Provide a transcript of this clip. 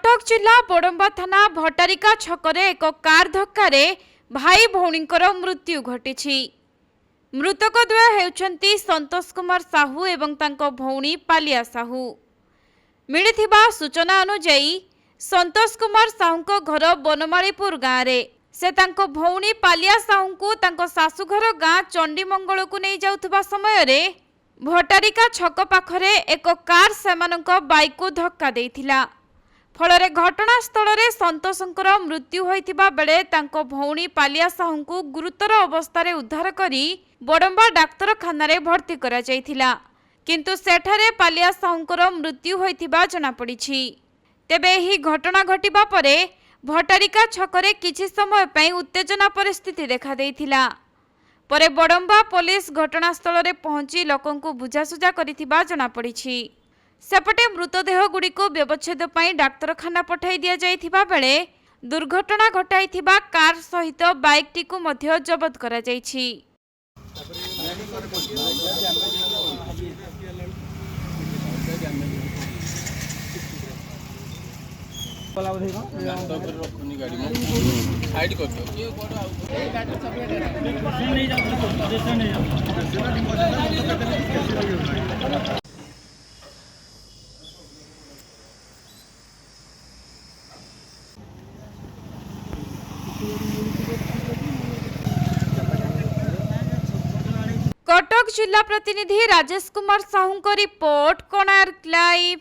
कटक जिला बड़म्बा थाना भट्टारिका छकरे एक कार धक्कार भाई भौणींकर मृत्यु घटी। मृतक द्वय हेउछंती संतोष कुमार साहू एवं तांको भौणी पालिया साहू। मिलिथिबा सूचना अनुसार संतोष कुमार साहू घर बनमालीपुर गाँव में से तांको भौणी पालिया साहू को तांको शाशुघर गाँ चंडीमंगल को नहीं जाउथबा समय रे भट्टारिका छक पाखरे एक कार सेमानंक बाइक को धक्का देइथिला। फलरे घटनास्थल में संतोषंकर मृत्यु होइथिबा बेले तांको भौणी पालिया साहू को गुरुतर अवस्था उद्धार करी बड़म्बा डाक्तरखाना रे भर्ती करा जाइथिला, किंतु सेठारे पालिया साहूंकर मृत्यु होइथिबा जଣା पड़िछि। तेबे एही घटना घटिबा परे भट्टारिका छकरे किछि समय पई उत्तेजना परिस्थिति देखा देइथिला। परे बड़म्बा पुलिस घटनास्थल में पहुंची लोकंकु बुझासुझा करिथिबा जଣା पड़िछि। सेपटे मृतदेह गुड़िको व्यवच्छेद पई डाक्तरखाना पठाई दिया जाइथिबा बेले दुर्घटना घटाइथिबा कार सहित बाइक टी को मध्य जबत करा जाइछि। कटक जिला प्रतिनिधि राजेश कुमार साहू रिपोर्ट, कोणार्क लाइव।